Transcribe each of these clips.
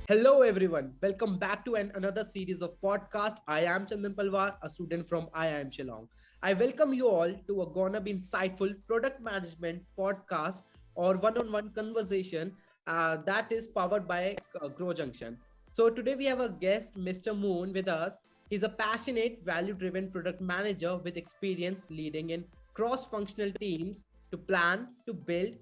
Hello everyone, welcome back to another series of podcast. I am Chandan Palwar, a student from IIM Shillong. I welcome you all to a gonna be insightful product management podcast or one-on-one conversation that is powered by Grow Junction. So today we have a guest, Mr. Moon, with us. He's a passionate, value-driven product manager with experience leading in cross-functional teams to plan, to build,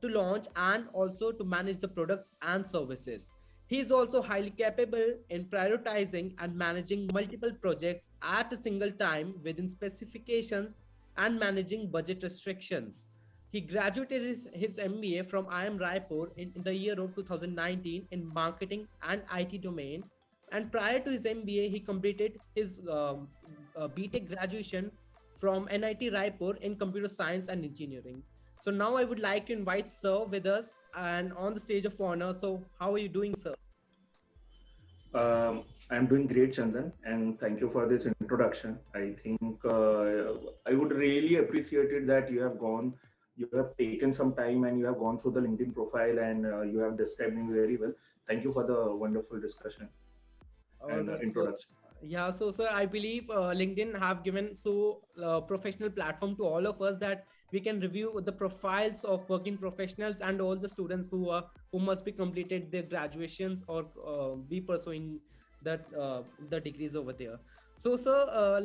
to launch, and also to manage the products and services. He is also highly capable in prioritizing and managing multiple projects at a single time within specifications and managing budget restrictions. He graduated his MBA from IIM Raipur in the year of 2019 in marketing and IT domain. And prior to his MBA, he completed his B.Tech graduation from NIT Raipur in computer science and engineering. So now I would like to invite Sir with us and on the stage of honor. So how are you doing, Sir? I'm doing great, Chandan, and thank you for this introduction. I think I would really appreciate it that you have taken some time and you have gone through the LinkedIn profile and you have described me very well. Thank you for the wonderful discussion All and right. So, introduction. yeah. So, sir, I believe LinkedIn have given professional platform to all of us that we can review the profiles of working professionals and all the students who must be completed their graduations or be pursuing the degrees over there. So, sir,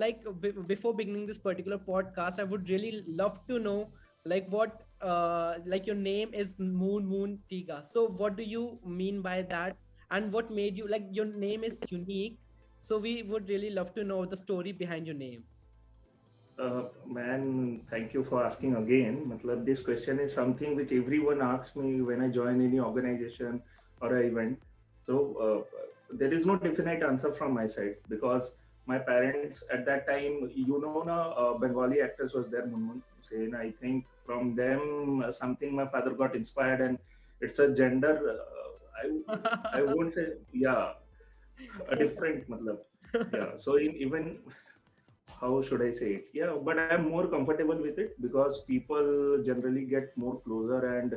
before beginning this particular podcast, I would really love to know like your name is Moon Tiga. So, what do you mean by that? And what made you like your name is unique, so we would really love to know the story behind your name. Man, thank you for asking again. Matlab, this question is something which everyone asks me when I join any organization or a event. So there is no definite answer from my side because my parents at that time, Bengali actress was there, Munmun Sen. I think from them something my father got inspired, and it's a gender. I won't say a different matlab. Yeah. So even how should I say it? Yeah, but I'm more comfortable with it because people generally get more closer and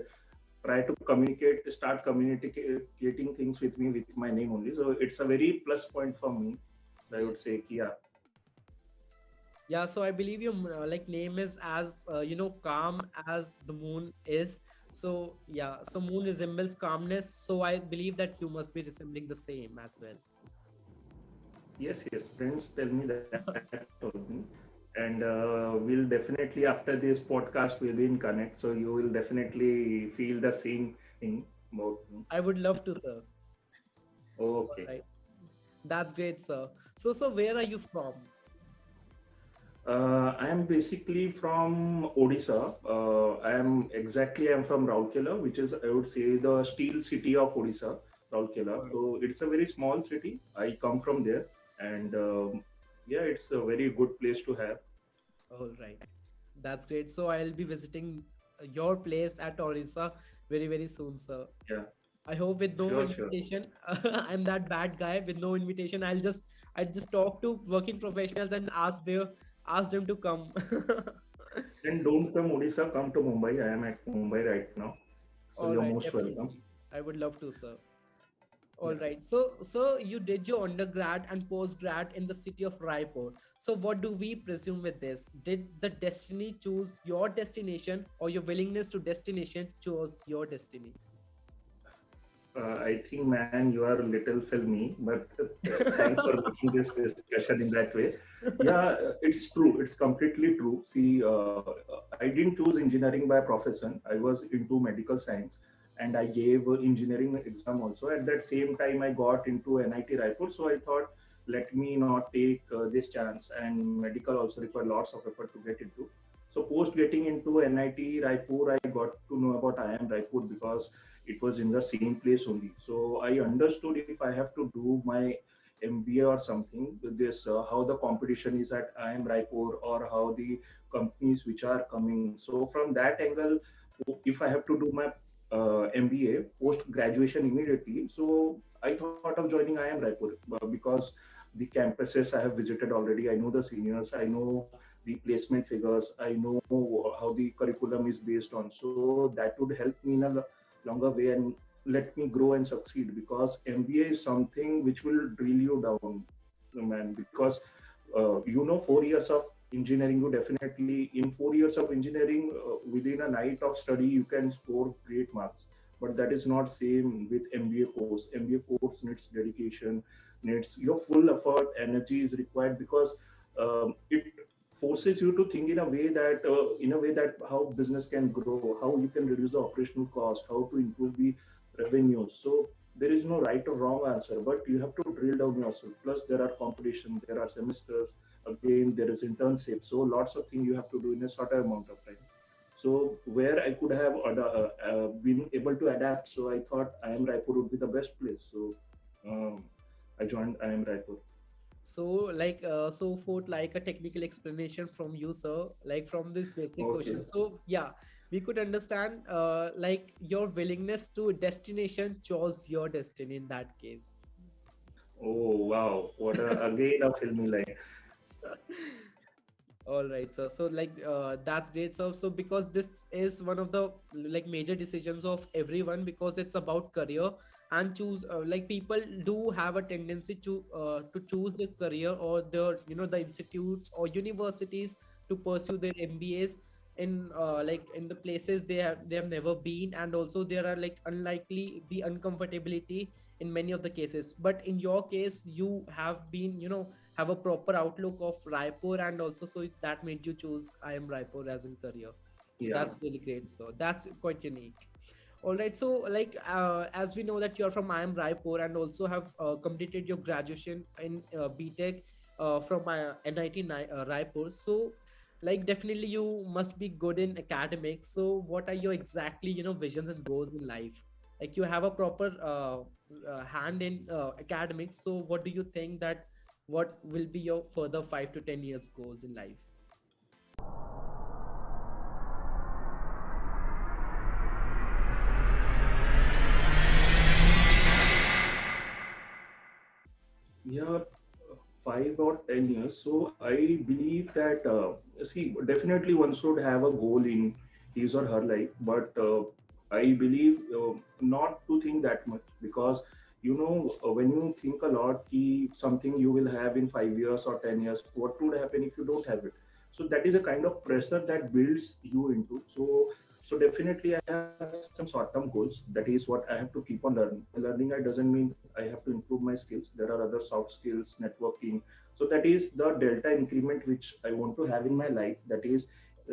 try to start communicating things with me with my name only. So it's a very plus point for me. I would say, yeah. Yeah, so I believe your like name is as calm as the moon is. So yeah, so moon resembles calmness, so I believe that you must be resembling the same as well. Yes. Friends tell me that only. And we'll definitely, after this podcast, we'll be in connect. So you will definitely feel the same thing about me. I would love to, sir. All Okay. right, that's great, sir. So where are you from? I am basically from Odisha. I'm from Rourkela, which is I would say the steel city of Odisha, Rourkela. All right. So it's a very small city. I come from there, and yeah, it's a very good place to have. All right. That's great. So I'll be visiting your place at Orissa very, very soon, sir. Yeah, I hope with no sure. invitation. I'm that bad guy with no invitation. I'll just talk to working professionals and ask them to come. Then don't come Odisha, come to Mumbai. I am at Mumbai right now, so All you're right, most welcome. definitely. I would love to, sir. All Yeah. right. So you did your undergrad and postgrad in the city of Raipur. So what do we presume with this? Did the destiny choose your destination, or your willingness to destination chose your destiny? I think, man, you are a little filmy, but thanks for making this discussion in that way. Yeah, it's true. It's completely true. See, I didn't choose engineering by profession. I was into medical science, and I gave engineering exam also. At that same time, I got into NIT Raipur, so I thought, let me not take this chance. And medical also require lots of effort to get into. So post getting into NIT Raipur, I got to know about IIM Raipur because it was in the same place only. So I understood if I have to do my MBA or something, this how the competition is at IIM Raipur or how the companies which are coming. So from that angle, if I have to do my MBA post graduation immediately, so I thought of joining IIM Raipur because the campuses I have visited already. I know the seniors. I know the placement figures. I know how the curriculum is based on. So that would help me in a longer way. And let me grow and succeed, because MBA is something which will drill you down, man. Because 4 years of engineering, you definitely in 4 years of engineering, within a night of study, you can score great marks. But that is not same with MBA course. MBA course needs dedication, needs your full effort, energy is required, because it forces you to think in a way that how business can grow, how you can reduce the operational cost, how to improve the revenue. So there is no right or wrong answer, but you have to drill down yourself. Plus there are competition, there are semesters, again there is internship, so lots of things you have to do in a shorter amount of time. So where I could have been able to adapt, so I thought IIM Raipur would be the best place. So um, I joined IIM Raipur. So, so forth, like a technical explanation from you, sir, like from this basic Okay. question. So, yeah, we could understand, like your willingness to destination chose your destiny in that case. Oh wow, what again a filmy line. All right, sir. So, that's great, sir. So, because this is one of the like major decisions of everyone, because it's about career and choose. Like people do have a tendency to choose the career or the the institutes or universities to pursue their MBAs in like in the places they have never been, and also there are like unlikely be uncomfortability in many of the cases. But in your case, you have been have a proper outlook of Raipur, and also so that made you choose I am Raipur as in career. So Yeah. that's really great. So that's quite unique. All right. So as we know that you're from I am Raipur and also have completed your graduation in B.Tech from NIT Raipur. So definitely you must be good in academics. So what are your exactly visions and goals in life? Like you have a proper hand in academics. So what do you think that what will be your further 5 to 10 years goals in life? Yeah, 5 or 10 years. So I believe that, see, definitely one should have a goal in his or her life, but I believe not to think that much, because when you think a lot, something you will have in 5 years or 10 years, what would happen if you don't have it? So that is a kind of pressure that builds you into. So definitely I have some short-term goals. That is what I have to keep on learning. Learning I doesn't mean I have to improve my skills. There are other soft skills, networking. So that is the delta increment which I want to have in my life. That is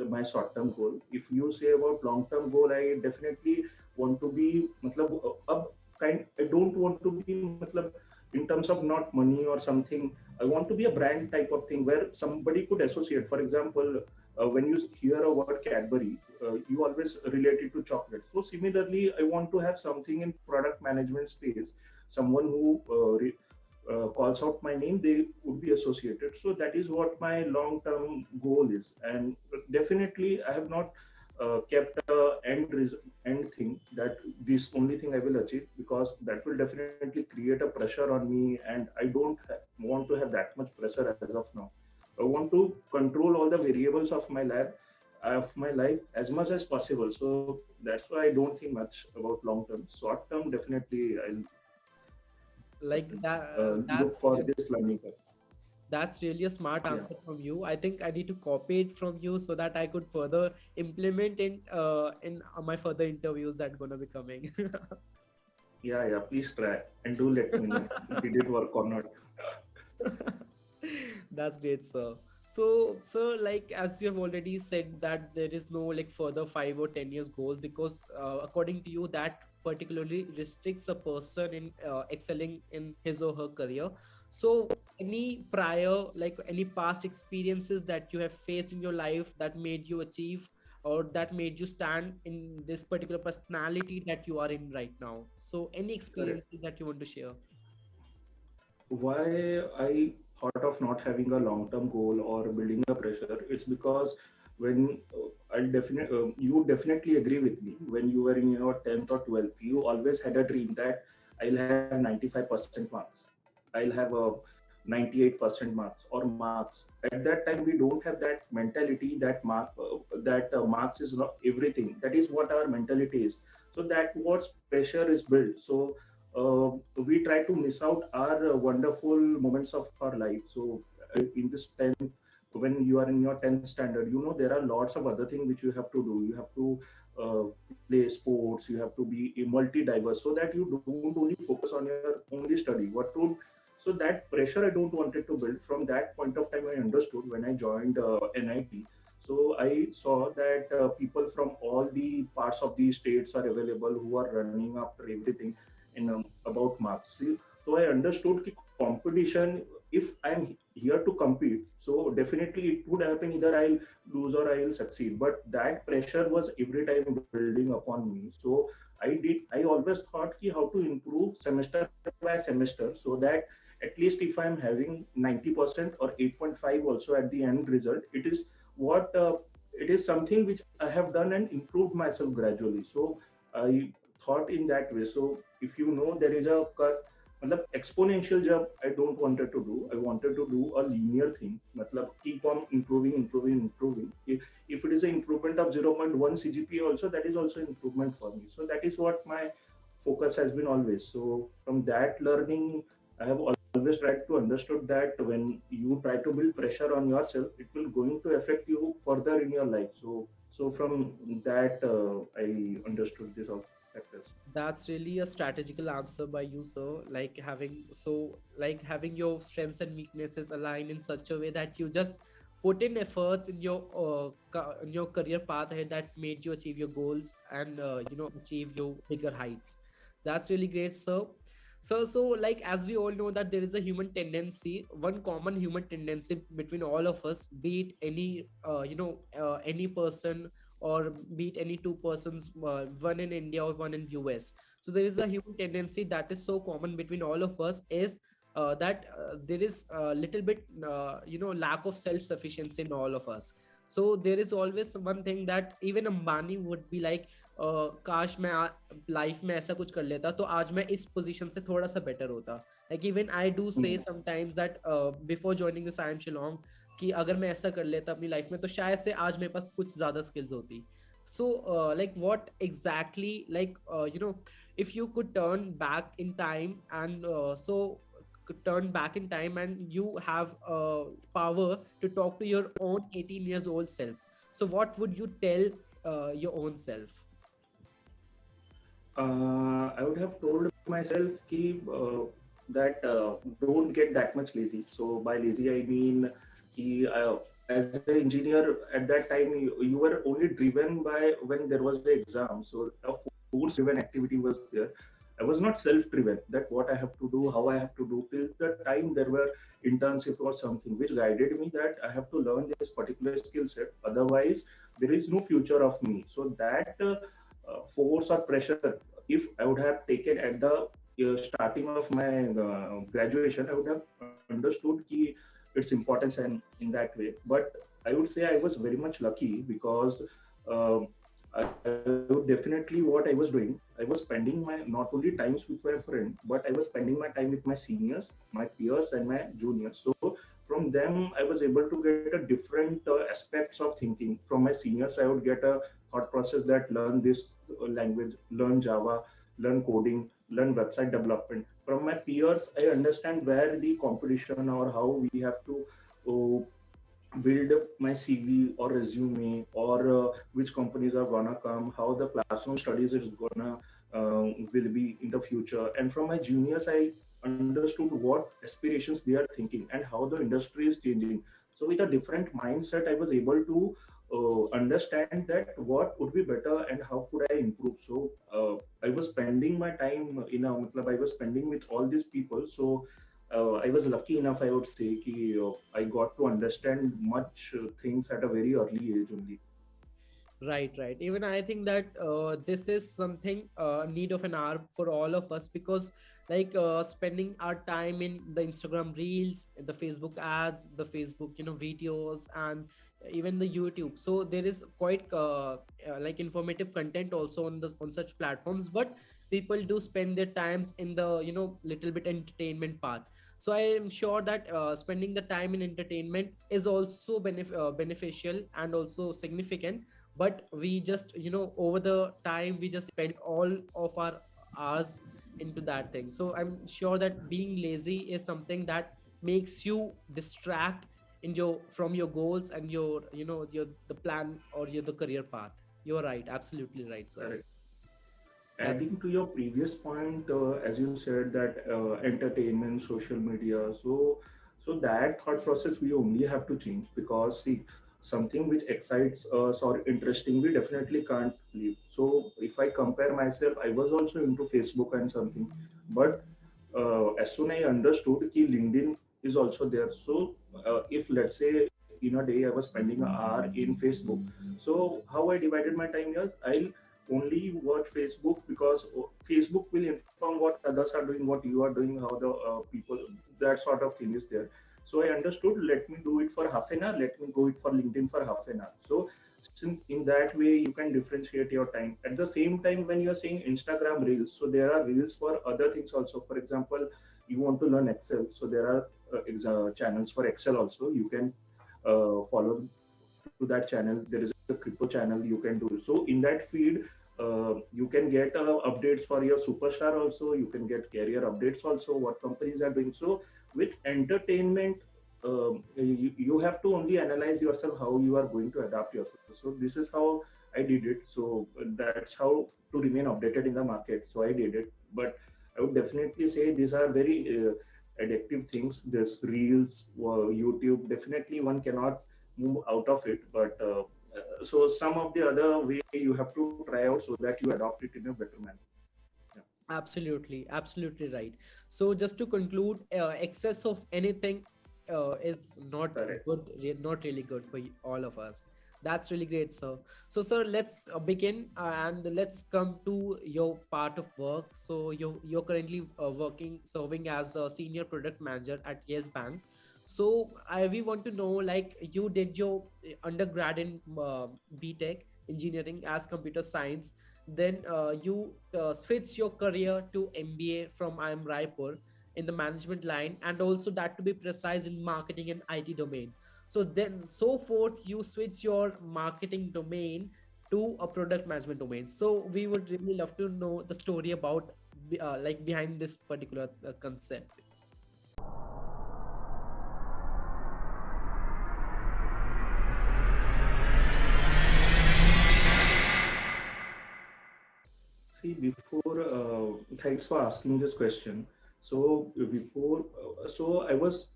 my short-term goal. If you say about long-term goal, I definitely want to be, matlab, I don't want to be, matlab, in terms of not money or something. I want to be a brand type of thing where somebody could associate. For example, when you hear a word Cadbury, you always relate it to chocolate. So similarly, I want to have something in product management space. Someone who calls out my name, they would be associated. So that is what my long-term goal is. And definitely, I have not kept a end thing that this only thing I will achieve, because that will definitely create a pressure on me, and I don't want to have that much pressure as of now. I want to control all the variables of my life as much as possible. So that's why I don't think much about long term. Short term, definitely I'll Like that look that's for this learning curve. that's really a smart Yeah, answer from you. I think I need to copy it from you so that I could further implement in my further interviews that gonna be coming. yeah. Please try and do let me know. Did it work or not? That's great, sir. So, like as you have already said that there is no like further 5 or 10 years goal, because according to you that particularly restricts a person in excelling in his or her career. So, any prior like any past experiences that you have faced in your life that made you achieve or that made you stand in this particular personality that you are in right now. So, any Correct. experiences that you want to share? Why I thought of not having a long-term goal or building a pressure, it's because when you definitely agree with me, when you were in your 10th or 12th, you always had a dream that I'll have 95% marks, I'll have a 98% marks or marks. At that time, we don't have that mentality that marks is not everything. That is what our mentality is. So that what pressure is built. So we try to miss out our wonderful moments of our life. So in this 10th, when you are in your 10th standard, you know there are lots of other things which you have to do. You have to play sports, you have to be multi-diverse, so that you don't only focus on your only study. So that pressure I don't wanted to build. From that point of time, I understood when I joined NIT. So I saw that people from all the parts of the states are available who are running after everything in about marks. So I understood that competition, if I'm here to compete, so definitely it would happen either I'll lose or I will succeed. But that pressure was every time building upon me. So I always thought ki how to improve semester by semester, so that at least if I'm having 90% or 8.5 also at the end result, what it is something which I have done and improved myself gradually. So I thought in that way. So if you know, there is a matlab exponential jump I don't wanted to do. I wanted to do a linear thing. Matlab keep on improving. If it is an improvement of 0.1 CGPA also, that is also improvement for me. So that is what my focus has been always. So from that learning, I have always tried to understood that when you try to build pressure on yourself, it will going to affect you further in your life. So from that, I understood this all factors. That's really a strategical answer by you, sir. Like having your strengths and weaknesses aligned in such a way that you just put in efforts in your in your career path ahead that made you achieve your goals and achieve your bigger heights. That's really great, sir. So like as we all know that there is a human tendency, one common human tendency between all of us, be it any any person or be it any two persons, one in India or one in US. So there is a human tendency that is so common between all of us is that there is a little bit lack of self sufficiency in all of us. So there is always one thing that even Ambani would be like, काश मैं life में ऐसा कुछ कर लेता तो आज मैं इस पोजीशन से थोड़ा सा बेटर होता. Like even I do say Hmm. sometimes that before joining this IIM Shillong कि अगर मैं ऐसा कर लेता अपनी लाइफ में तो शायद से आज मेरे पास कुछ ज्यादा स्किल्स होती. So like what exactly, like if you could turn back in time and could turn back in time and you have power to talk to your own 18 years old self, so what would you tell your own self? I would have told myself that don't get that much lazy. So by lazy I mean as an engineer at that time you were only driven by when there was the exam. So a force driven activity was there. I was not self-driven that what I have to do, how I have to do. Till the time there were internship or something which guided me that I have to learn this particular skill set. Otherwise, there is no future of me. So that force or pressure, if I would have taken at the starting of my graduation, I would have understood its importance and in that way. But I would say I was very much lucky because uh, I would definitely what I was doing. I was spending my not only times with my friend, but I was spending my time with my seniors, my peers, and my juniors. So from them, I was able to get a different aspects of thinking. From my seniors, I would get a thought process that learn this language, learn Java, learn coding, learn website development. From my peers, I understand where the competition or how we have to uh, build up my CV or resume or which companies are gonna come, how the classroom studies is gonna will be in the future. And from my juniors, I understood what aspirations they are thinking and how the industry is changing. So with a different mindset, I was able to understand that what would be better and how could I improve. So I was spending my time I was spending with all these people. So I was lucky enough, I would say, I got to understand much things at a very early age only. Right, right. Even I think that this is something need of an hour for all of us because, like, spending our time in the Instagram reels, the Facebook ads, the Facebook, videos, and even the YouTube. So there is quite like informative content also on on such platforms. But people do spend their times in the little bit entertainment path. So I am sure that spending the time in entertainment is also beneficial and also significant, but we just, over the time we just spend all of our hours into that thing. So I'm sure that being lazy is something that makes you distract in your from your goals and your, your the plan or your the career path. You're right, absolutely right, sir. Correct. That's Adding to your previous point, as you said that entertainment, social media, so that thought process we only have to change, because see, something which excites us or interesting, we definitely can't leave. So if I compare myself, I was also into Facebook and something, but as soon I understood that LinkedIn is also there. So if let's say in a day I was spending an hour in Facebook, so how I divided my time is I'll only watch Facebook, because Facebook will inform what others are doing, what you are doing, how the people, that sort of thing is there. So I understood, let me do it for half an hour, let me go it for LinkedIn for half an hour. So in that way you can differentiate your time. At the same time, when you are saying Instagram reels, so there are reels for other things also. For example, you want to learn Excel, so there are channels for Excel also. You can follow to that channel. There is a crypto channel you can do. So in that feed, you can get updates for your superstar also. You can get career updates also, what companies are doing. So with entertainment, you have to only analyze yourself how you are going to adapt yourself. So this is how I did it. So that's how to remain updated in the market. So I did it. But I would definitely say these are very addictive things. This reels, YouTube, definitely one cannot move out of it. But so some of the other way you have to try out so that you adopt it in a better manner. Yeah. absolutely, absolutely right. So just to conclude, excess of anything is not Correct. good, not really good for all of us. That's really great, sir. So, sir, let's begin and let's come to your part of work. So, you're currently working, serving as a senior product manager at Yes Bank. So, we want to know, like, you did your undergrad in B.Tech engineering as computer science. Then you switch your career to MBA from IIM Raipur in the management line, and also that to be precise in marketing and IT domain. So then so forth you switch your marketing domain to a product management domain. So we would really love to know the story about like behind this particular concept. See, before, thanks for asking this question. So before, so I was,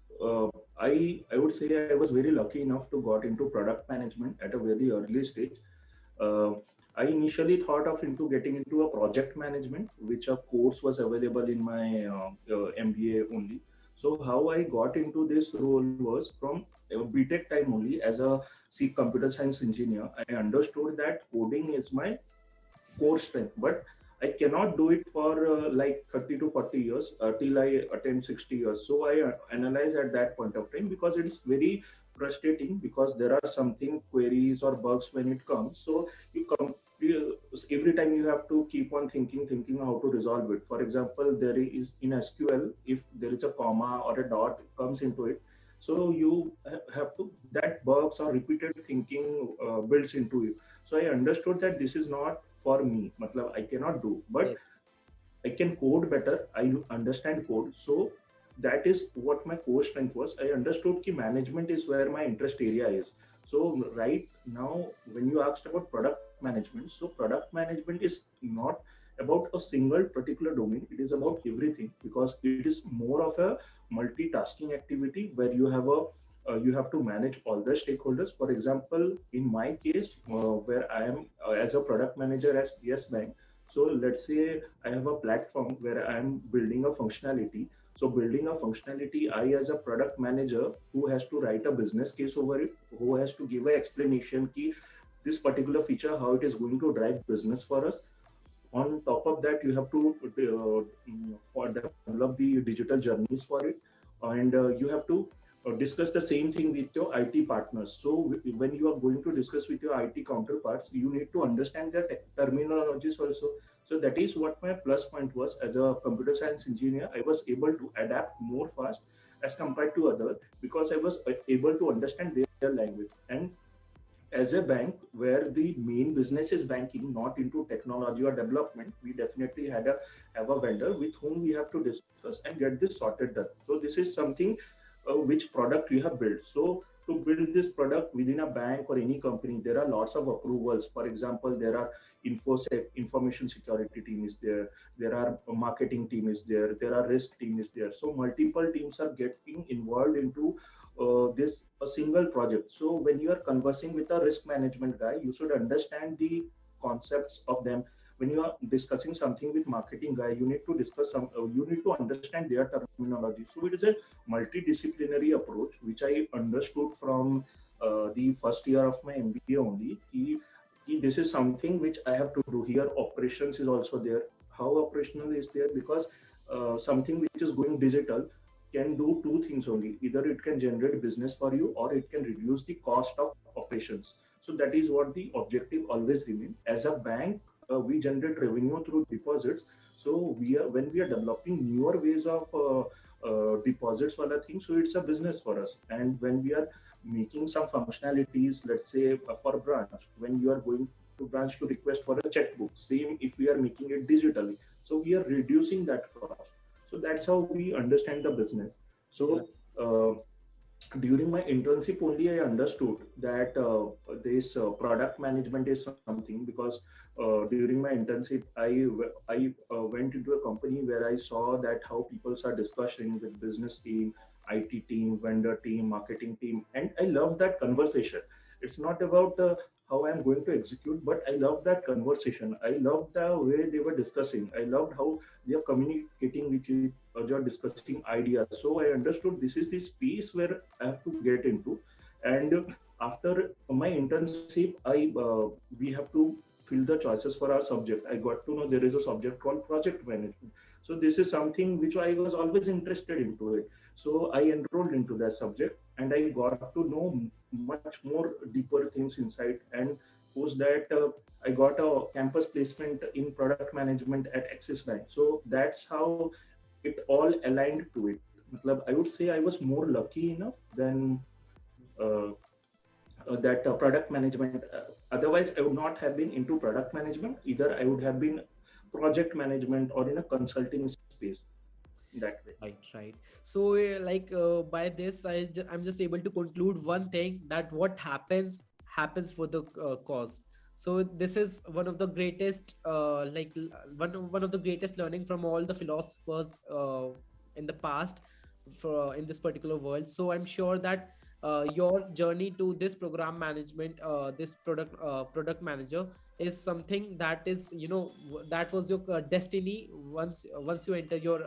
I would say I was very lucky enough to got into product management at a very early stage. Uh, I initially thought of into getting into a project management, which a course was available in my MBA only. So how I got into this role was from B.Tech time only. As a C computer science engineer, I understood that coding is my core strength, but I cannot do it for like 30 to 40 years till I attend 60 years. So I analyze at that point of time, because it is very frustrating, because there are something queries or bugs when it comes. So every time you have to keep on thinking how to resolve it. For example, there is in SQL, if there is a comma or a dot comes into it, so you have to, that bugs or repeated thinking builds into it. So I understood that this is not for me. Matlab, I cannot do, but Yes, I can code better. I understand code. So that is what my core strength was. I understood that management is where my interest area is. So right now, when you asked about product management, so product management is not about a single particular domain. It is about everything, because it is more of a multitasking activity where you have to manage all the stakeholders. For example, in my case, where I am as a product manager at Yes Bank, so let's say I have a platform where I'm building a functionality. So building a functionality, I as a product manager who has to write a business case over it, who has to give an explanation key this particular feature, how it is going to drive business for us. On top of that, you have to develop the digital journeys for it, and you have to discuss the same thing with your IT partners. So when you are going to discuss with your IT counterparts, you need to understand their terminologies also. So that is what my plus point was. As a computer science engineer, I was able to adapt more fast as compared to other, because I was able to understand their language. And as a bank where the main business is banking, not into technology or development, we definitely have a vendor with whom we have to discuss and get this sorted done. So this is something which product you have built. So to build this product within a bank or any company, there are lots of approvals. For example, there are infosec, information security team is there. There are a marketing team is there. There are risk team is there. So multiple teams are getting involved into this a single project. So when you are conversing with a risk management guy, you should understand the concepts of them. When you are discussing something with marketing guy, you need to discuss some. You need to understand their terminology. So it is a multidisciplinary approach, which I understood from the first year of my MBA only. This is something which I have to do here. Operations is also there. How operational is there? Because something which is going digital can do two things only. Either it can generate business for you or it can reduce the cost of operations. So that is what the objective always remain. As a bank, we generate revenue through deposits. So when we are developing newer ways of deposits or things, so it's a business for us. And when we are making some functionalities, let's say for branch, when you are going to branch to request for a checkbook, same if we are making it digitally, so we are reducing that cost. So that's how we understand the business. So during my internship only I understood that this product management is something, because during my internship I went into a company where I saw that how people are discussing with business team, IT team, vendor team, marketing team, and I love that conversation. It's not about how I'm going to execute, but I love that conversation. I love the way they were discussing. I loved how they are communicating with each other, discussing ideas. So I understood this is the space where I have to get into. And after my internship, we have to fill the choices for our subject. I got to know there is a subject called project management. So this is something which I was always interested into it. So I enrolled into that subject and I got to know much more deeper things inside. And post that, I got a campus placement in product management at Axis Bank. So that's how it all aligned to it. I would say I was more lucky enough than uh, that product management. Otherwise, I would not have been into product management. Either I would have been project management or in a consulting space that way. Right. So, by this, I'm just able to conclude one thing, that what happens for the cause. So this is one of the greatest, one of the greatest learning from all the philosophers in the past, for in this particular world. So I'm sure that your journey to this program management, this product manager, is something that is, that was your destiny once you enter your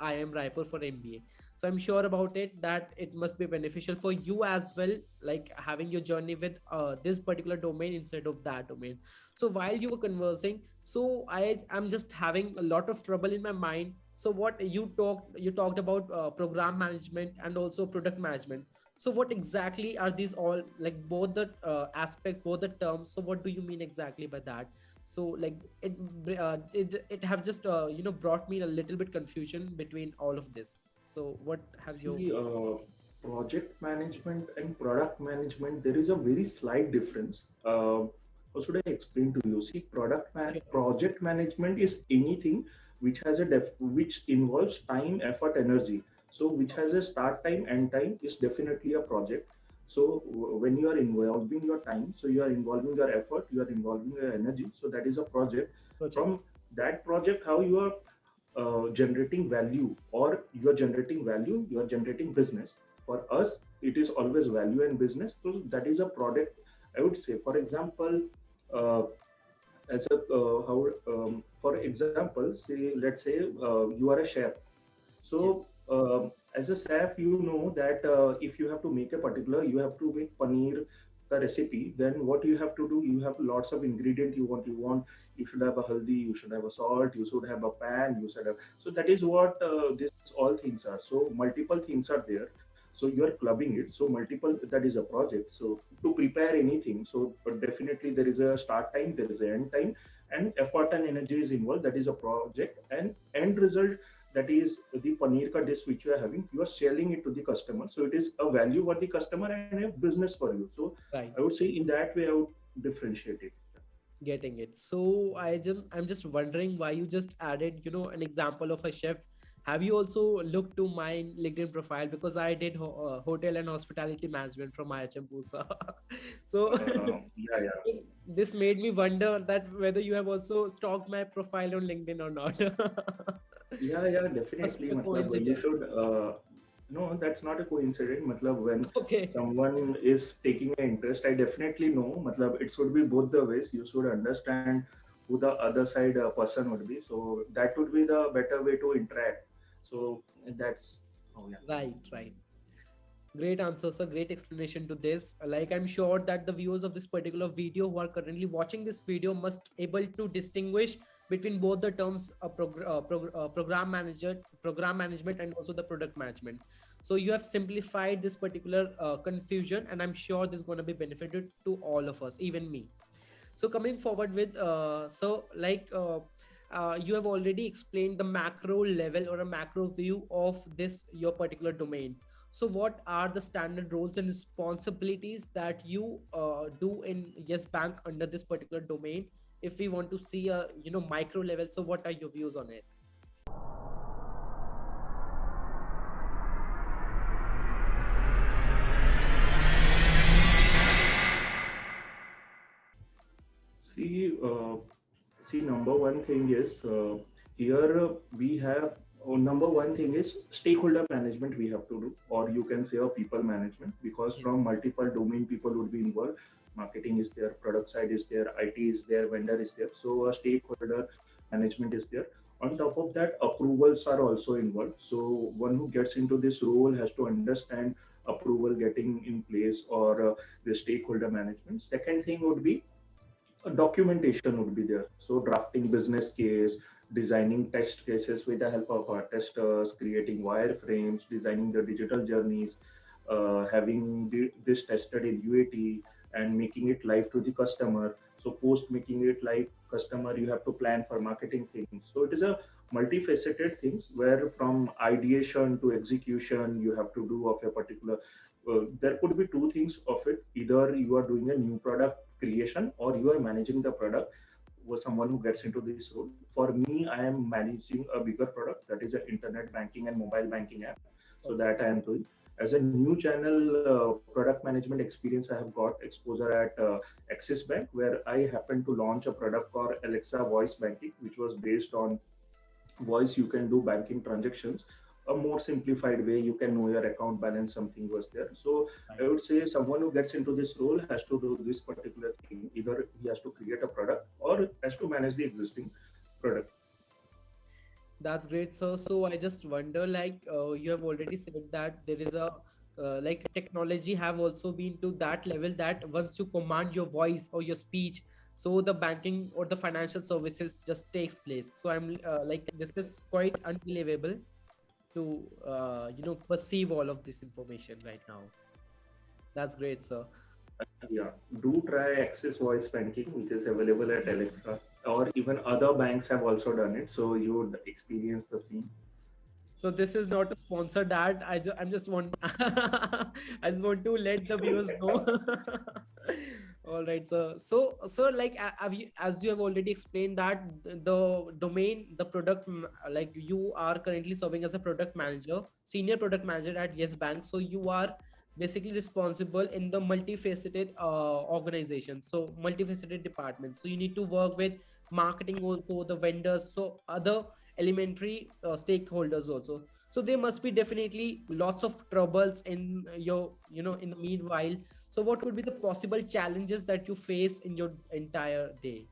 IIM Raipur for MBA. So I'm sure about it that it must be beneficial for you as well, like having your journey with this particular domain instead of that domain. So while you were conversing, so I am just having a lot of trouble in my mind. So what you talked about program management and also product management. So what exactly are these all, like both the aspects, both the terms? So what do you mean exactly by that? So like it have just brought me a little bit confusion between all of this. So what have you? See, project management and product management, there is a very slight difference. How should I explain to you? See, project management is anything which has which involves time, effort, energy. So, which has a start time, end time is definitely a project. So, when you are involving your time, so you are involving your effort, you are involving your energy. So, that is a project. Project. From that project, how you are generating value, or you're generating value, you're generating business. For us it is always value and business, so that is a product, I would say. For example, uh, as a how for example, say, let's say you are a chef. Yeah. So as a chef, you know that if you have to make a particular, you have to make paneer, the recipe, then what you have to do, you have lots of ingredient you should have a haldi, you should have a salt, you should have a pan, you should have. So that is what this all things are. So multiple things are there. So you are clubbing it. So multiple, that is a project. So to prepare anything, so but definitely there is a start time, there is an end time, and effort and energy is involved. That is a project, and end result that is the paneer ka dish which you are having, you are selling it to the customer, so it is a value for the customer and a business for you. So I Right. would say in that way I would differentiate it. Getting it. So I'm just wondering why you just added, an example of a chef. Have you also looked to my LinkedIn profile, because I did hotel and hospitality management from IHM Pusa. So Yeah, yeah. this made me wonder that whether you have also stalked my profile on LinkedIn or not. Yeah, yeah, Must definitely. be a Matlab, you coincidence. should. No, that's not a coincidence. Matlab, when Okay. someone is taking an interest, I definitely know. Matlab, it should be both the ways. You should understand who the other side person would be. So that would be the better way to interact. So that's, oh yeah. Right, right. Great answer, sir. Great explanation to this. Like, I'm sure that the viewers of this particular video who are currently watching this video must able to distinguish between both the terms, program management, and also the product management. So you have simplified this particular confusion, and I'm sure this is going to be benefited to all of us, even me. So coming forward with, you have already explained the macro level or a macro view of this your particular domain. So what are the standard roles and responsibilities that you do in Yes Bank under this particular domain? If we want to see a micro level, so what are your views on it? See, number one thing is here we have number one thing is stakeholder management we have to do, or you can say a people management, because Yeah. from multiple domain people would be involved. Marketing is there, product side is there, IT is there, vendor is there. So a stakeholder management is there. On top of that, approvals are also involved. So one who gets into this role has to understand approval getting in place, or the stakeholder management. Second thing would be documentation would be there. So drafting business case, designing test cases with the help of our testers, creating wireframes, designing the digital journeys, having this tested in UAT and making it live to the customer. So post making it live customer, you have to plan for marketing things. So it is a multifaceted things where from ideation to execution you have to do of a particular. There could be two things of it. Either you are doing a new product creation or you are managing the product, was someone who gets into this role. For me, I am managing a bigger product, that is an internet banking and mobile banking app. So Okay. that I am doing. As a new channel product management experience, I have got exposure at Axis Bank, where I happened to launch a product called Alexa Voice Banking, which was based on voice. You can do banking transactions a more simplified way. You can know your account balance, something was there. So Right. I would say someone who gets into this role has to do this particular thing. Either he has to create a product or has to manage the existing product. That's great, sir. So I just wonder, like, you have already said that there is a like technology have also been to that level that once you command your voice or your speech, so the banking or the financial services just takes place. So I'm like, this is quite unbelievable to perceive all of this information right now. That's great, sir. Yeah, do try Access Voice Banking, which is available at Alexa, or even other banks have also done it. So you would experience the same. So this is not a sponsored ad. I'm just want I just want to let the viewers know. All right, sir. So like, as you have already explained that the domain, the product, like you are currently serving as a product manager, senior product manager at Yes Bank. So you are basically responsible in the multifaceted organization. So multifaceted departments. So you need to work with marketing also, the vendors, so other elementary stakeholders also. So there must be definitely lots of troubles in your in the meanwhile. So what would be the possible challenges that you face in your entire day?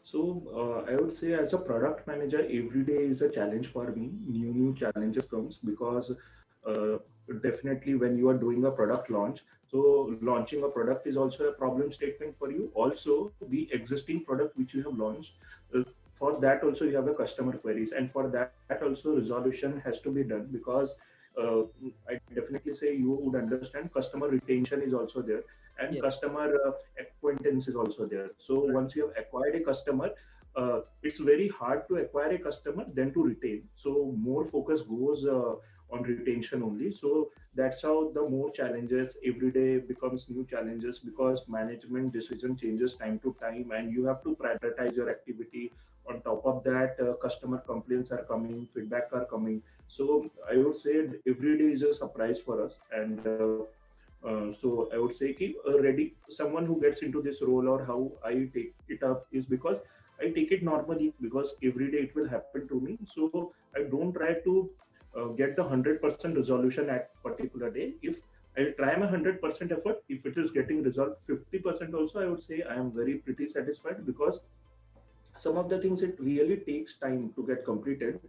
So I would say as a product manager, every day is a challenge for me. New challenges comes because uh, definitely when you are doing a product launch, so launching a product is also a problem statement for you. Also, the existing product which you have launched, uh, for that also you have a customer queries, and for that also resolution has to be done, because uh, I definitely say you would understand customer retention is also there, and Yeah. customer acquaintance is also there. So Right. once you have acquired a customer, it's very hard to acquire a customer than to retain. So more focus goes on retention only. So that's how the more challenges every day becomes new challenges, because management decision changes time to time, and you have to prioritize your activity. On top of that, customer complaints are coming, feedback are coming. So I would say every day is a surprise for us. And so I would say ki, ready someone who gets into this role, or how I take it up, is because I take it normally, because every day it will happen to me. So I don't try to get the 100% resolution at particular day. If I'll try my 100% effort, if it is getting resolved 50% also, I would say I am very pretty satisfied, because some of the things it really takes time to get completed.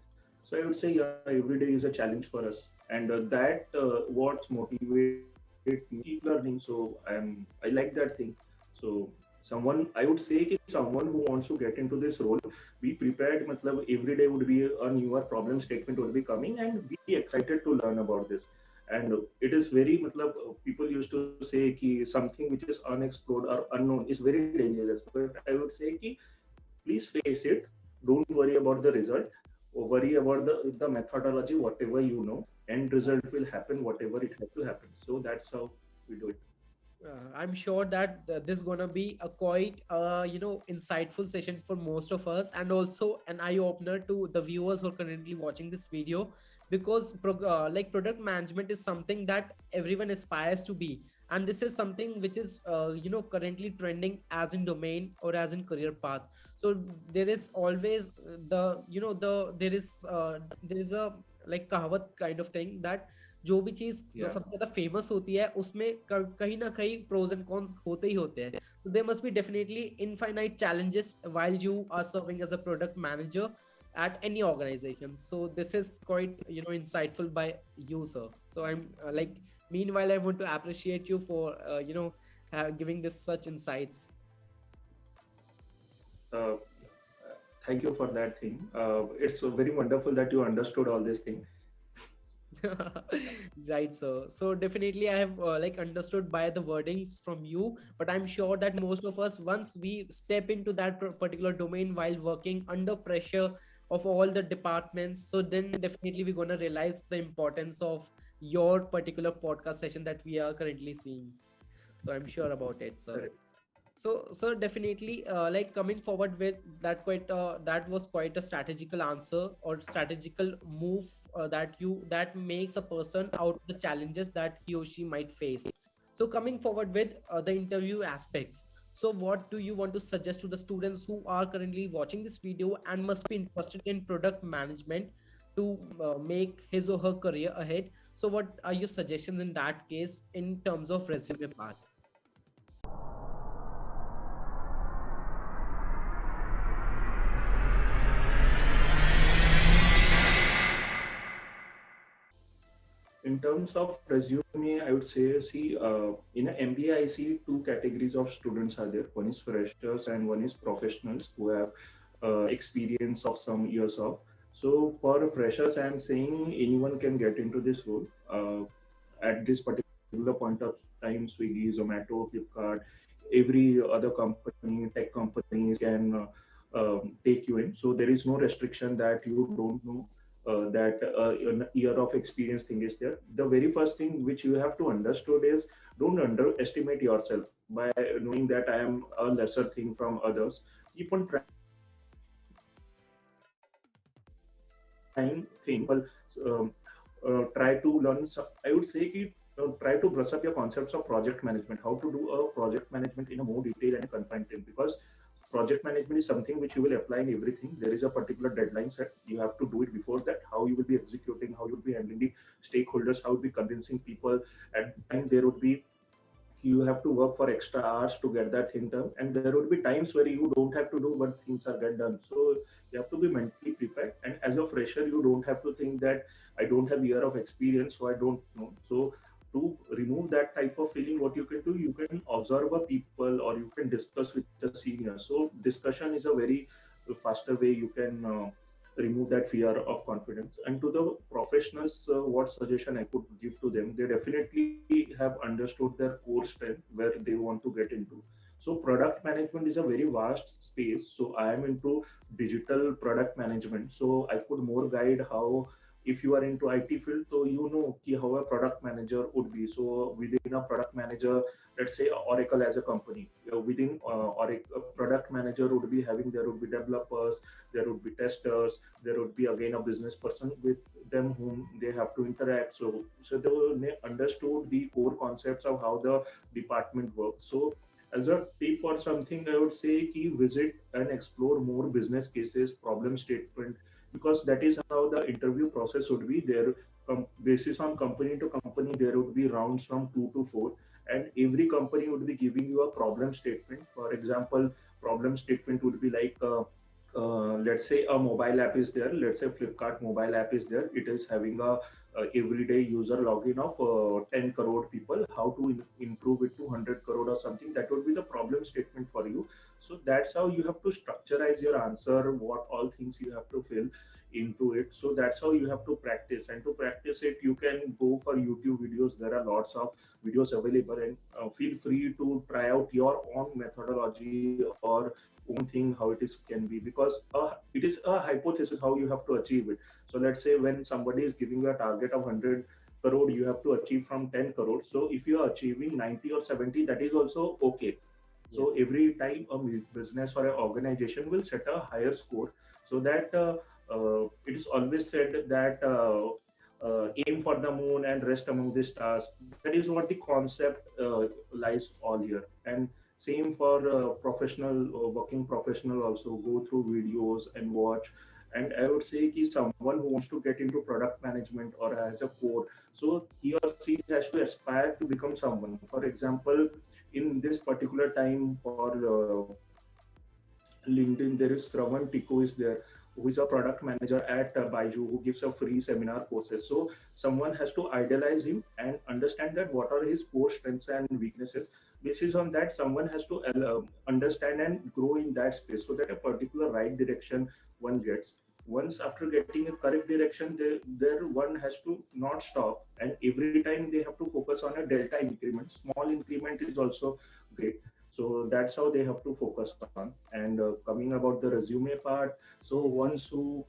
So I would say, yeah, every day is a challenge for us, and that what motivates me to keep learning. So I like that thing. So someone, I would say, कि someone who wants to get into this role, be prepared. मतलब every day would be a newer problem statement will be coming, and be excited to learn about this. And it is very मतलब people used to say कि something which is unexplored or unknown is very dangerous. But I would say कि please face it. Don't worry about the result. Or worry about the methodology, whatever you know. End result will happen, whatever it has to happen. So that's how we do it. I'm sure that this gonna be a quite insightful session for most of us, and also an eye opener to the viewers who are currently watching this video, because product management is something that everyone aspires to be, and this is something which is currently trending as in domain or as in career path. So there is always the you know the there is a like कहावत kind of thing that जो भी चीज Yeah. सबसे ज्यादा famous होती है उसमें कहीं ना कहीं प्रोज एंड कॉन्स होते ही होते हैं. So there must be definitely infinite challenges while you are serving as a product manager at any organization. So this is quite insightful by you, sir. So I'm meanwhile I want to appreciate you for giving this such insights. Uh, Thank you for that thing. It's very wonderful that you understood all these things. Right, so definitely I have understood by the wordings from you, but I'm sure that most of us, once we step into that particular domain while working under pressure of all the departments, so then definitely we're going to realize the importance of your particular podcast session that we are currently seeing. So I'm sure about it, sir. Correct. So definitely, coming forward with that, that was quite a strategical answer or strategical move that makes a person out of the challenges that he or she might face. So coming forward with the interview aspects. So what do you want to suggest to the students who are currently watching this video and must be interested in product management to make his or her career ahead? So what are your suggestions in that case in terms of resume part? In terms of resume, I would say, see, in an MBA, I see two categories of students are there. One is freshers and one is professionals who have experience of some years of. So for freshers, I am saying anyone can get into this role. At this particular point of time, Swiggy, Zomato, Flipkart, every other company, tech companies can take you in. So there is no restriction that you don't know that an year of experience thing is there. The very first thing which you have to understood is don't underestimate yourself by knowing that I am a lesser thing from others. Keep on trying thing. Well, try to learn. I would say कि, try to brush up your concepts of project management. How to do a project management in a more detailed and confined time, because project management is something which you will apply in everything. There is a particular deadline set. You have to do it before that. How you will be executing, how you will be handling the stakeholders, how you will be convincing people. At the time, there would be you have to work for extra hours to get that thing done, and there would be times where you don't have to do but things are get done. So you have to be mentally prepared, and as a fresher you don't have to think that I don't have year of experience so I don't know. So to remove that type of feeling, what you can do, you can observe a people or you can discuss with the senior. So discussion is a very faster way you can remove that fear of confidence. And to the professionals, what suggestion I could give to them, they definitely have understood their core strength where they want to get into. So product management is a very vast space. So I am into digital product management. So I could more guide how, if you are into IT field, so you know how a product manager would be. So within a product manager, let's say Oracle as a company, within Oracle, a product manager would be having, there would be developers, there would be testers, there would be again a business person with them whom they have to interact. So they understood the core concepts of how the department works. So as a tip or something, I would say key visit and explore more business cases, problem statement, because that is how the interview process would be. There, basis on company to company, there would be rounds from 2 to 4, and every company would be giving you a problem statement. For example, problem statement would be like, let's say a mobile app is there. Let's say Flipkart mobile app is there. It is having a everyday user login of 10 crore people. How to improve it to 100 crore or something? That would be the problem statement for you. So that's how you have to structureize your answer. What all things you have to fill into it. So that's how you have to practice. And to practice it, you can go for YouTube videos. There are lots of videos available, and feel free to try out your own methodology or own thing how it is can be, because it is a hypothesis how you have to achieve it. So let's say when somebody is giving you a target of 100 crore, you have to achieve from 10 crore. So if you are achieving 90 or 70, that is also okay. So Yes. every time a business or an organization will set a higher score, so that it is always said that aim for the moon and rest among the stars. That is what the concept lies all here. And same for professional, working professional also, go through videos and watch. And I would say ki someone who wants to get into product management or as a core, so he or she has to aspire to become someone. For example, in this particular time for LinkedIn, there is Shravan Tikko is there, who is a product manager at Baiju, who gives a free seminar courses. So someone has to idolize him and understand that what are his core strengths and weaknesses. Basis on that, someone has to understand and grow in that space, so that a particular right direction one gets. Once after getting a correct direction, there one has to not stop, and every time they have to focus on a delta increment. Small increment is also great. So that's how they have to focus on. And coming about the resume part, so once who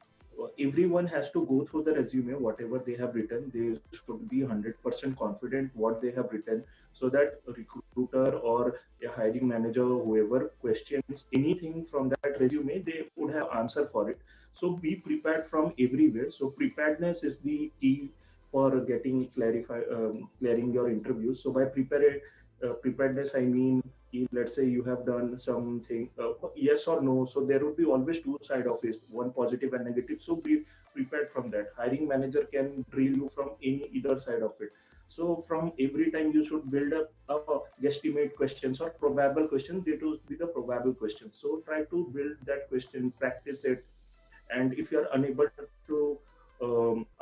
everyone has to go through the resume, whatever they have written, they should be 100% confident what they have written, so that a recruiter or a hiring manager, whoever questions anything from that resume, they would have answer for it. So be prepared from everywhere. So preparedness is the key for getting clearing your interviews. So by preparedness, I mean, let's say you have done something, yes or no. So there would be always two side of it, one positive and negative. So be prepared from that. Hiring manager can drill you from any either side of it. So from every time you should build up guesstimate questions or probable questions. They to be the probable questions. So try to build that question, practice it, and if you are unable to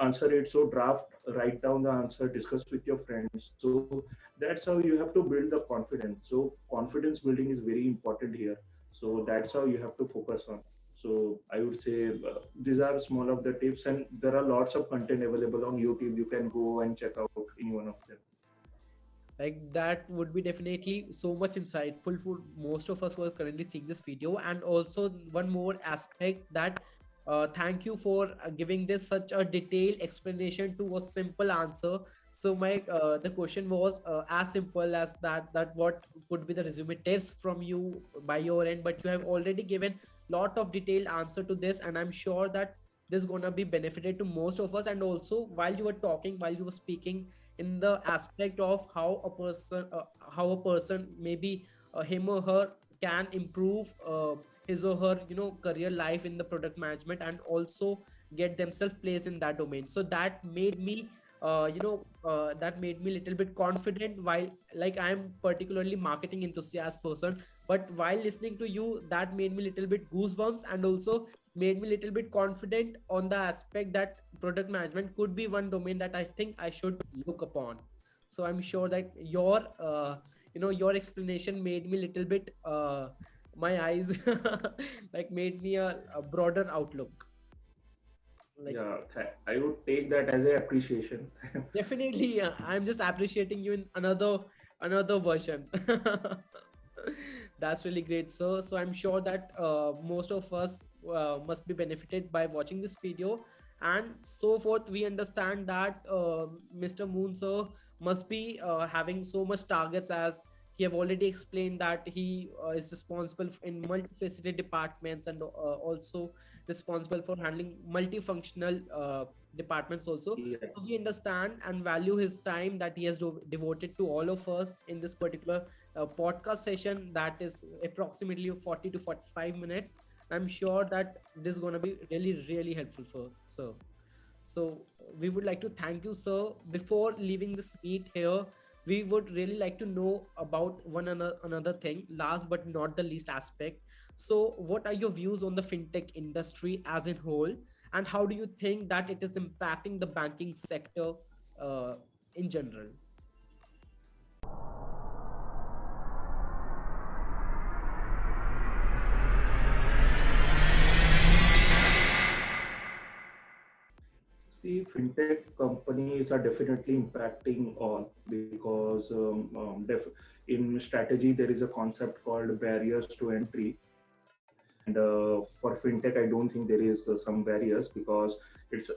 answer it, so draft, write down the answer, discuss with your friends. So that's how you have to build the confidence. So confidence building is very important here. So that's how you have to focus on. So I would say these are small of the tips, and there are lots of content available on YouTube. You can go and check out any one of them. Like that would be definitely so much insightful for most of us who are currently seeing this video. And also one more aspect that thank you for giving this such a detailed explanation to a simple answer. So my the question was as simple as that what could be the resume tips from you by your end, but you have already given lot of detailed answer to this, and I'm sure that this is gonna be benefited to most of us. And also while you were talking, while you were speaking in the aspect of how a person maybe him or her can improve his or her career life in the product management and also get themselves placed in that domain. So that made me that made me a little bit confident, while like I am particularly marketing enthusiast person, but while listening to you, that made me a little bit goosebumps, and also made me a little bit confident on the aspect that product management could be one domain that I think I should look upon. So I'm sure that your explanation made me a little bit my eyes like made me a broader outlook. Like Yeah, I would take that as a appreciation. definitely I'm just appreciating you in another version. That's really great, sir. So I'm sure that most of us must be benefited by watching this video, and so forth. We understand that Mr. Moon, sir, must be having so much targets, as he have already explained that he is responsible in multifaceted departments, and also responsible for handling multifunctional departments also. Yes. So we understand and value his time that he has devoted to all of us in this particular podcast session that is approximately 40 to 45 minutes. I'm sure that this is going to be really, really helpful for sir. So we would like to thank you, sir. Before leaving this meet here, we would really like to know about another thing, last but not the least aspect. So what are your views on the fintech industry as a whole, and how do you think that it is impacting the banking sector uh, in general? See, fintech companies are definitely impacting all because in strategy there is a concept called barriers to entry, and for fintech I don't think there is some barriers because it's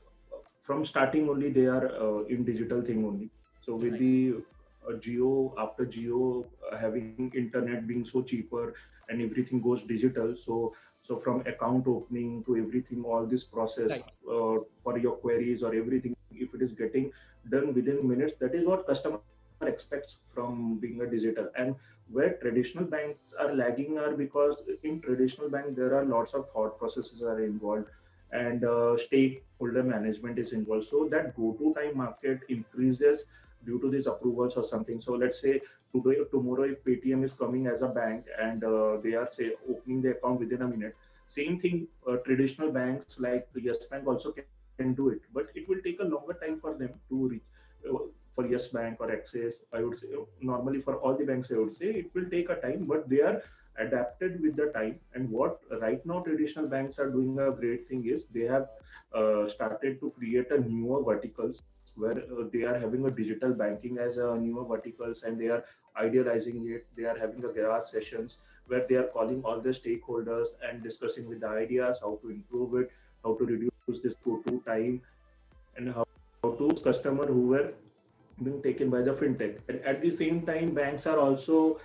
from starting only they are in digital thing only. So with Right. the Geo after Geo having internet being so cheaper and everything goes digital, so from account opening to everything, all this process Right. for your queries or everything, if it is getting done within minutes, that is what customer expects from being a digital. And where traditional banks are lagging are because in traditional bank there are lots of thought processes are involved, and stakeholder management is involved. So that go-to time market increases due to these approvals or something. So let's say today, tomorrow, if Paytm is coming as a bank and they are say opening the account within a minute, same thing. Traditional banks like Yes Bank also can do it, but it will take a longer time for them to reach. For Yes Bank or Axis, I would say normally for all the banks, I would say it will take a time, but they are adapted with the time. And what right now traditional banks are doing a great thing is they have started to create a newer verticals where they are having a digital banking as a newer verticals, and they are idealizing it. They are having a garage sessions where they are calling all the stakeholders and discussing with the ideas how to improve it, how to reduce this go-to time, and how to customer who were being taken by the fintech. And at the same time, banks are also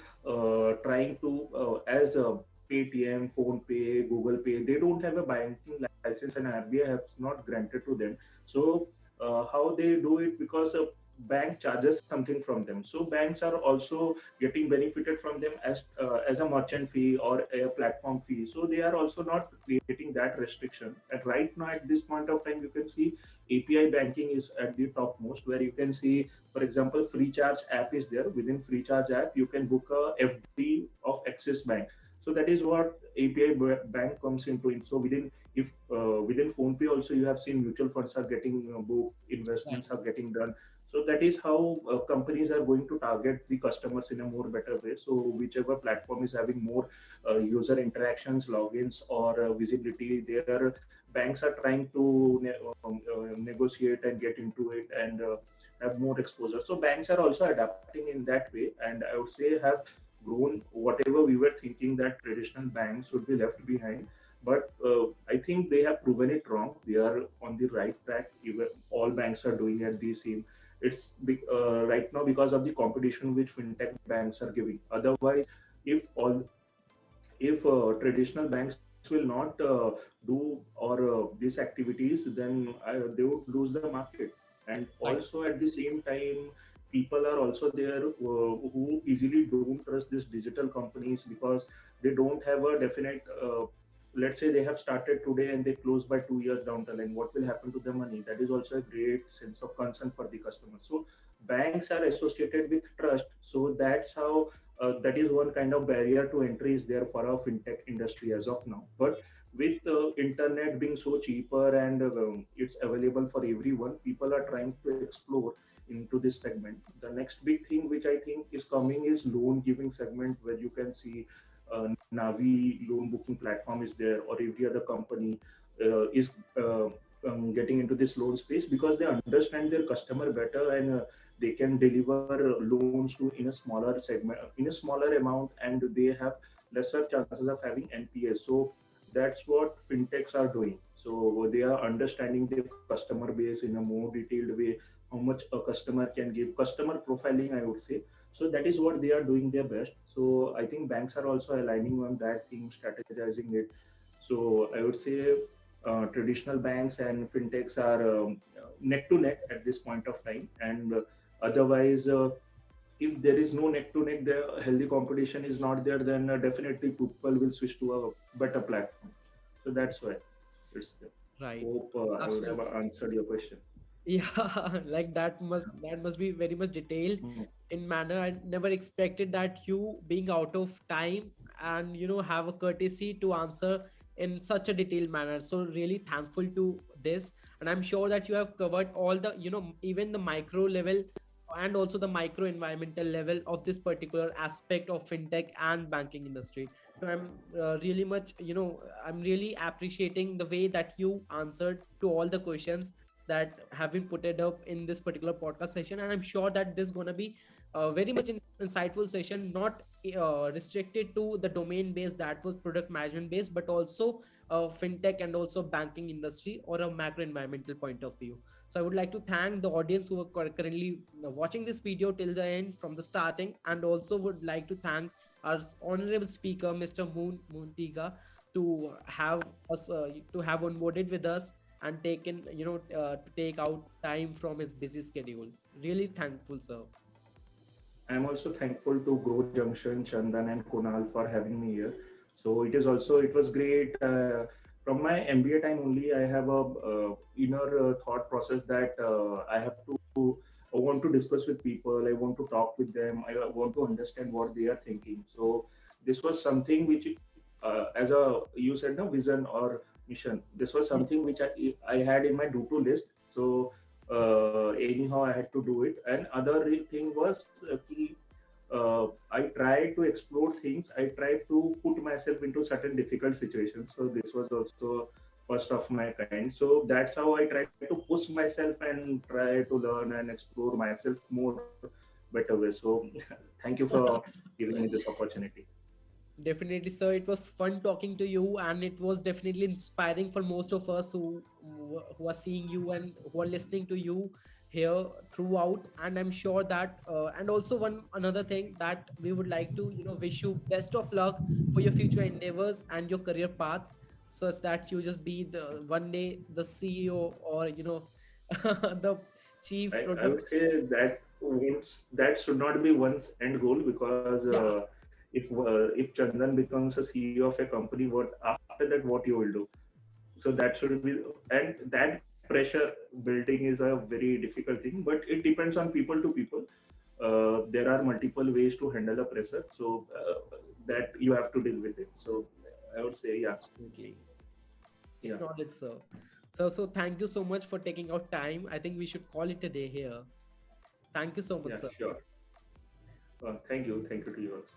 trying to, as a Paytm, PhonePe, Google Pay, they don't have a banking license and RBI has not granted to them. So how they do it, because a bank charges something from them. So banks are also getting benefited from them as a merchant fee or a platform fee. So they are also not creating that restriction. And right now, at this point of time, you can see API banking is at the topmost, where you can see, for example, FreeCharge app is there. Within FreeCharge app, you can book a FD of Axis Bank. So that is what API bank comes into it. So if within PhonePe also you have seen mutual funds are getting booked, Right. investments are getting done. So that is how companies are going to target the customers in a more better way. So whichever platform is having more user interactions, logins, or visibility, their banks are trying to negotiate and get into it and have more exposure. So banks are also adapting in that way, and I would say have grown whatever we were thinking that traditional banks would be left behind. But I think they have proven it wrong. They are on the right track. Even all banks are doing at the same. It's right now because of the competition which fintech banks are giving. Otherwise, if all if traditional banks will not do or these activities, then they would lose the market. And Right. also at the same time, people are also there who easily don't trust these digital companies because they don't have a definite. Let's say they have started today and they close by 2 years down the line. What will happen to the money? That is also a great sense of concern for the customer. So banks are associated with trust. So that's how that is one kind of barrier to entry is there for our fintech industry as of now. But with internet being so cheaper and it's available for everyone, people are trying to explore into this segment. The next big thing which I think is coming is loan giving segment, where you can see Navi loan booking platform is there, or every other company is getting into this loan space because they understand their customer better, and they can deliver loans to in a smaller segment, in a smaller amount, and they have lesser chances of having NPS. So that's what fintechs are doing. So they are understanding their customer base in a more detailed way, how much a customer can give, customer profiling, I would say. So that is what they are doing their best. So I think banks are also aligning on that thing, strategizing it. So I would say traditional banks and fintechs are neck to neck at this point of time. And otherwise, if there is no neck to neck, the healthy competition is not there, then definitely people will switch to a better platform. So that's why it's there. Right. Hope I would have Absolutely. answered your question. Yeah, like that must be very much detailed Mm. in manner. I never expected that you being out of time and have a courtesy to answer in such a detailed manner. So really thankful to this, and I'm sure that you have covered all the even the micro level and also the micro environmental level of this particular aspect of fintech and banking industry. So I'm really much I'm really appreciating the way that you answered to all the questions that have been put it up in this particular podcast session, and I'm sure that this is going to be a very much insightful session, not restricted to the domain based that was product management based, but also fintech and also banking industry or a macro environmental point of view. So I would like to thank the audience who are currently watching this video till the end from the starting, and also would like to thank our honorable speaker, Mr. Moon Tiga, to have us to have onboarded with us and taken to take out time from his busy schedule. Really thankful, sir. I'm also thankful to Grow Junction, Chandan, and Kunal for having me here. So it was great. From my MBA time only, I have a inner thought process that I want to discuss with people. I want to talk with them. I want to understand what they are thinking. So this was something which, as a you said, no vision or mission. This was something which I had in my do-to list. So anyhow I had to do it. And other thing was I try to explore things. I try to put myself into certain difficult situations. So this was also first of my kind. So that's how I try to push myself and try to learn and explore myself more better way. So thank you for giving me this opportunity. Definitely, sir. It was fun talking to you, and it was definitely inspiring for most of us who are seeing you and who are listening to you here throughout. And I'm sure that, and also one another thing that we would like to wish you best of luck for your future endeavors and your career path, such that you just be the one day the CEO or the chief I product. would say that should not be one's end goal because Yeah. if Chandan becomes a CEO of a company, what after that what you will do? So that should be, and that pressure building is a very difficult thing, but it depends on people to people. There are multiple ways to handle a pressure, so that you have to deal with it. So I would say, yeah, Absolutely. yeah, Not it, sir. So thank you so much for taking out time. I think we should call it a day here. Thank you so much, yeah, sir. sure. Thank you to you also.